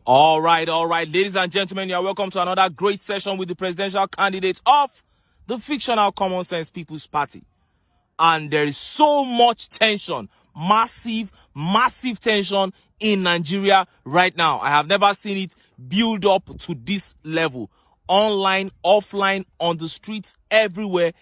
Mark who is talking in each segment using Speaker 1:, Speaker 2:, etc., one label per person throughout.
Speaker 1: All right, ladies and gentlemen, you are welcome to another great session with the presidential candidate of the fictional Common Sense People's Party. And there is so much tension, massive tension in Nigeria right now. I have never seen it build up to this level. Online, offline, on the streets, everywhere,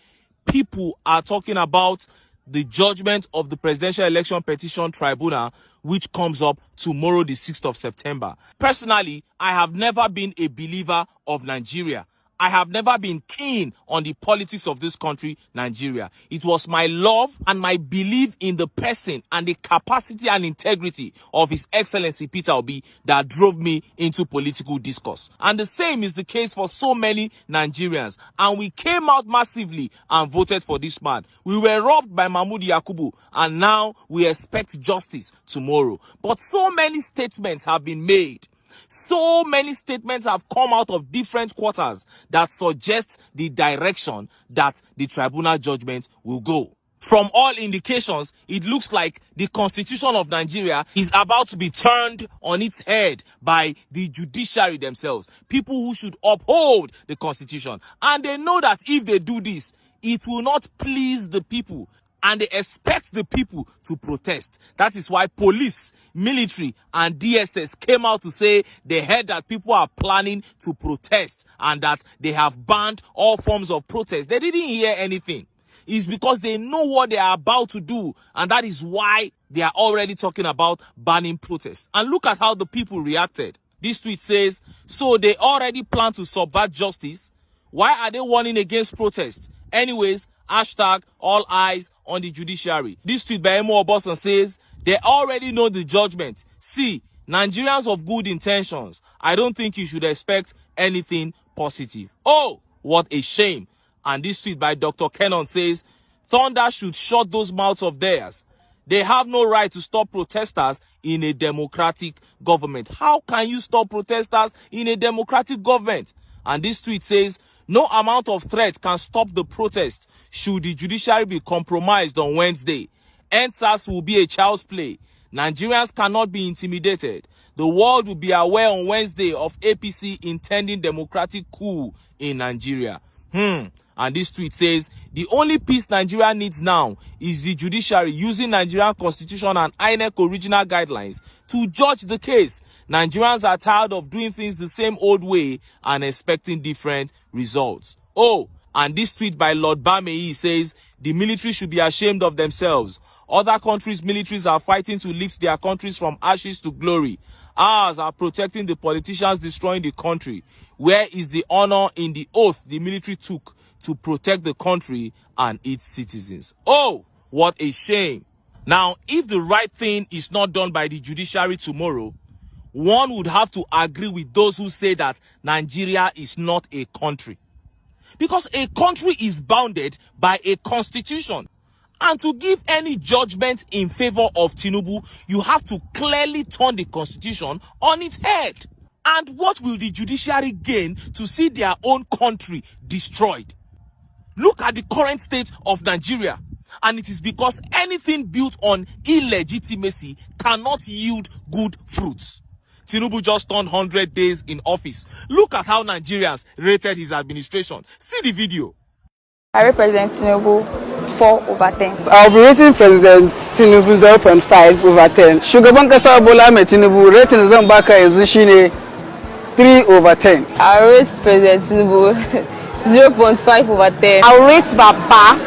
Speaker 1: people are talking about the judgment of the Presidential Election Petition Tribunal, which comes up tomorrow, the 6th of September. Personally, I have never been a believer of Nigeria. I have never been keen on the politics of this country, Nigeria. It was my love and my belief in the person and the capacity and integrity of His Excellency Peter Obi that drove me into political discourse. And the same is the case for so many Nigerians. And we came out massively and voted for this man. We were robbed by Mahmoud Yakubu, and now we expect justice tomorrow. But so many statements have been made. So many statements have come out of different quarters that suggest the direction that the tribunal judgment will go. From all indications, it looks like the Constitution of Nigeria is about to be turned on its head by the judiciary themselves, people who should uphold the Constitution. And they know that if they do this, it will not please the people. And they expect the people to protest. That is why police, military, and DSS came out to say they heard that people are planning to protest and that they have banned all forms of protest. They didn't hear anything. It's because they know what they are about to do, and that is why they are already talking about banning protests. And look at how the people reacted. This tweet says, so they already plan to subvert justice. Why are they warning against protest? Anyways, hashtag all eyes on the judiciary. This tweet by Emo Obosan says, they already know the judgment. See, Nigerians of good intentions. I don't think you should expect anything positive. Oh, what a shame. And this tweet by Dr. Kennon says, Thunder should shut those mouths of theirs. They have no right to stop protesters in a democratic government. How can you stop protesters in a democratic government? And this tweet says, no amount of threat can stop the protest should the judiciary be compromised on Wednesday. NSAS will be a child's play. Nigerians cannot be intimidated. The world will be aware on Wednesday of APC intending democratic coup in Nigeria. And this tweet says, the only peace Nigeria needs now is the judiciary using Nigerian constitution and INEC original guidelines to judge the case. Nigerians are tired of doing things the same old way and expecting different results. Oh, and this tweet by Lord Bamei says, the military should be ashamed of themselves. Other countries' militaries are fighting to lift their countries from ashes to glory. Ours are protecting the politicians destroying the country. Where is the honor in the oath the military took to protect the country and its citizens? Oh, what a shame. Now, if the right thing is not done by the judiciary tomorrow, one would have to agree with those who say that Nigeria is not a country. Because a country is bounded by a constitution. And to give any judgment in favor of Tinubu, you have to clearly turn the constitution on its head. And what will the judiciary gain to see their own country destroyed? Look at the current state of Nigeria. And it is because anything built on illegitimacy cannot yield good fruits. Tinubu just turned 100 days in office. Look at how Nigerians rated his administration. See the video.
Speaker 2: I rate President Tinubu 4/10.
Speaker 3: I'll be rating President Tinubu 0.5/10. Shugaban kasa Bola Ahmed Tinubu rating zan baka yanzu shine 3/10.
Speaker 2: I rate President Tinubu 0.5/10. I'll rate Baba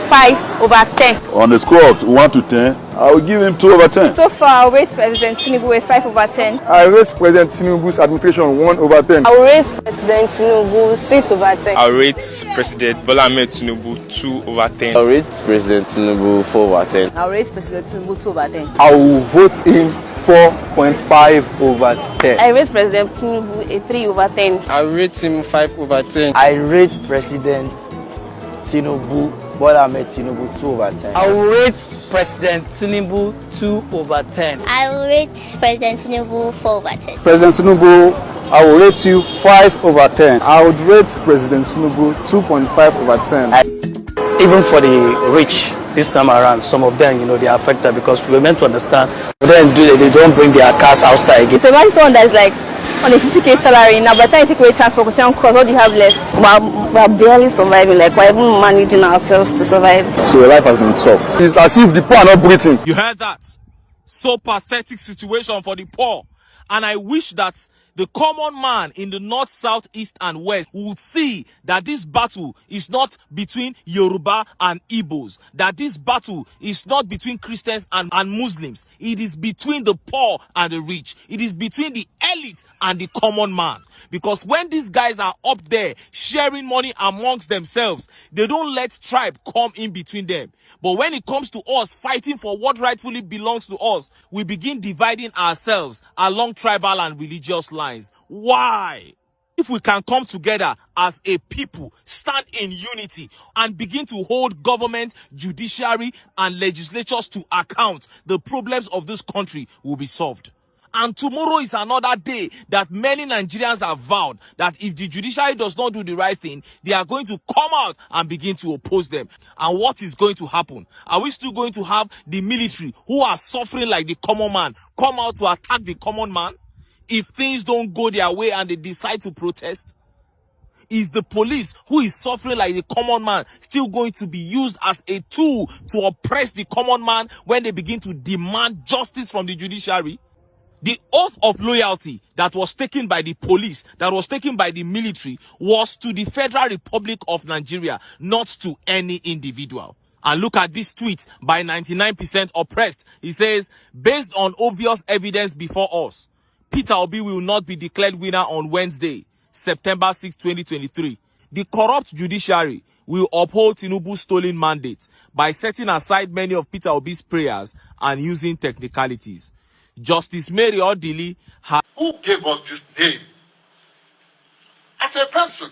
Speaker 2: 5/10.
Speaker 4: On a score of 1 to 10, I will give him 2/10.
Speaker 2: So far, I'll rate President Tinubu a 5/10.
Speaker 5: I rate President Tinubu's administration 1/10.
Speaker 2: I'll rate President Tinubu 6/10.
Speaker 6: I'll rate President Bola Ahmed Tinubu 2/10.
Speaker 7: I'll rate President Tinubu 4/10.
Speaker 8: I'll rate President Tinubu 2/10.
Speaker 5: I will vote him 4.5/10.
Speaker 2: I rate President Tinubu a 3/10.
Speaker 6: I'll rate him 5/10.
Speaker 3: I rate President Tinubu Bola Ahmed Tinubu 2/10. I will rate President Tinubu 2/10.
Speaker 9: I will rate President Tinubu 4/10.
Speaker 5: President Tinubu, I will rate you 5/10. I would rate President Tinubu 2.5/10.
Speaker 3: Even for the rich this time around, some of them, they are affected because we're meant to understand. They don't bring their cars outside.
Speaker 2: It's about someone that's like On a 50K salary, now by the time you take away transportation cost, what do you have left? We're barely surviving, like we're even managing ourselves to survive.
Speaker 5: So your life has been tough. It's as if the poor are not breathing.
Speaker 1: You heard that? So pathetic situation for the poor. And I wish that the common man in the north, south, east, and west would see that this battle is not between Yoruba and Igbos, that this battle is not between Christians and Muslims. It is between the poor and the rich. It is between the elite and the common man. Because when these guys are up there sharing money amongst themselves, they don't let tribe come in between them. But when it comes to us fighting for what rightfully belongs to us, we begin dividing ourselves along tribal and religious lines. Why? If we can come together as a people, stand in unity, and begin to hold government, judiciary, and legislatures to account, the problems of this country will be solved. And tomorrow is another day that many Nigerians have vowed that if the judiciary does not do the right thing, they are going to come out and begin to oppose them. And what is going to happen? Are we still going to have the military, who are suffering like the common man, come out to attack the common man if things don't go their way and they decide to protest? Is the police, who is suffering like the common man, still going to be used as a tool to oppress the common man when they begin to demand justice from the judiciary? The oath of loyalty that was taken by the police, that was taken by the military, was to the Federal Republic of Nigeria, not to any individual. And look at this tweet by 99% oppressed. He says, based on obvious evidence before us, Peter Obi will not be declared winner on Wednesday, September 6, 2023. The corrupt judiciary will uphold Tinubu's stolen mandate by setting aside many of Peter Obi's prayers and using technicalities. Justice Mary Odili has...
Speaker 10: Who gave us this name? As a person,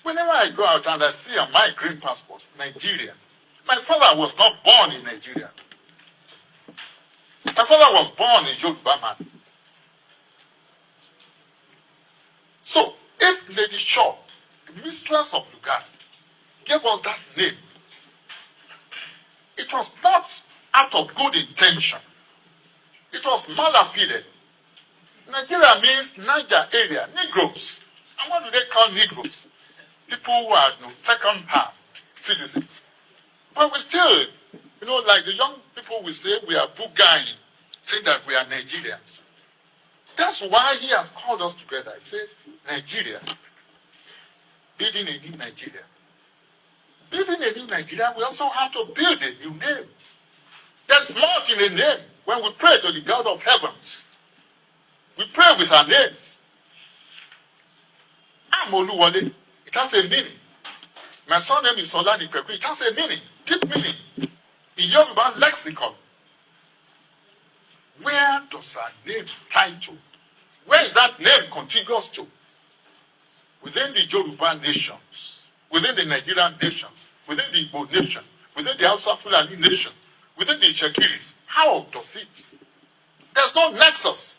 Speaker 10: whenever I go out and I see on my green passport, Nigerian, my father was not born in Nigeria. My father was born in Yoruba man. So, if Lady Shaw, the mistress of Lugard, gave us that name, it was not out of good intention. It was malafide. Nigeria means Niger area, Negroes. And what do they call Negroes? People who are second-hand citizens. But we still, like the young people will say, we are Bugain, saying that we are Nigerians. That's why he has called us together. He said, Nigeria, building a new Nigeria. Building a new Nigeria, we also have to build a new name. There's much in a name. When we pray to the God of heavens, we pray with our names. I'm Oluwole. It has a meaning. My son name is Solani Kweku. It has a meaning, deep meaning. In Yoruba lexicon. Where does our name tie to? Where is that name contiguous to? Within the Yoruba nations, within the Nigerian nations, within the Igbo nation, within the Hausa Fulani nation, within the Shekiris. How does it? There's no nexus.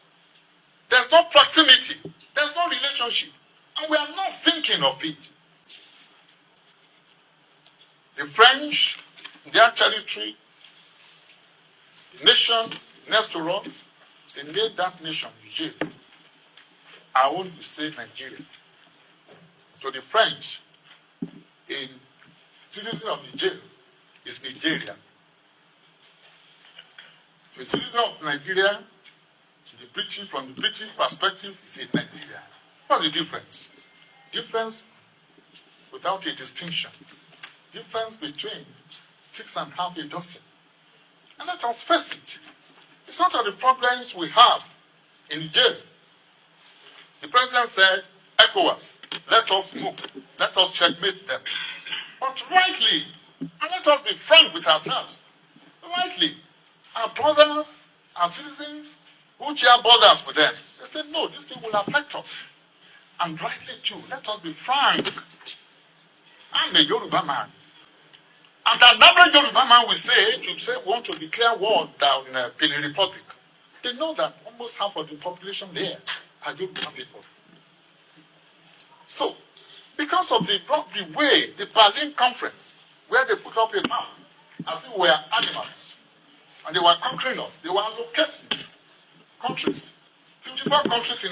Speaker 10: There's no proximity. There's no relationship. And we are not thinking of it. The French, their territory, the nation next to us, they made that nation Niger. Our own, we say Nigeria. So the French, in citizen of Niger, is Nigerian. The citizen of Nigeria, from the British perspective, is in Nigeria. What's the difference? Difference without a distinction. Difference between 6.5 dozen. And let us face it. It's not all the problems we have in Niger. The president said, ECOWAS, let us move. Let us checkmate them. But rightly, and let us be frank with ourselves, rightly, our brothers, our citizens, who share borders with them, they said, no, this thing will affect us. And rightly too, let us be frank. I'm a Yoruba man. And another Yoruba man will say, want to declare war down in the Benin Republic. They know that almost half of the population there are Yoruba people. So, because of the way, the Berlin conference, where they put up a map, as if we were animals, and they were conquering us. They were allocating countries, 54 countries in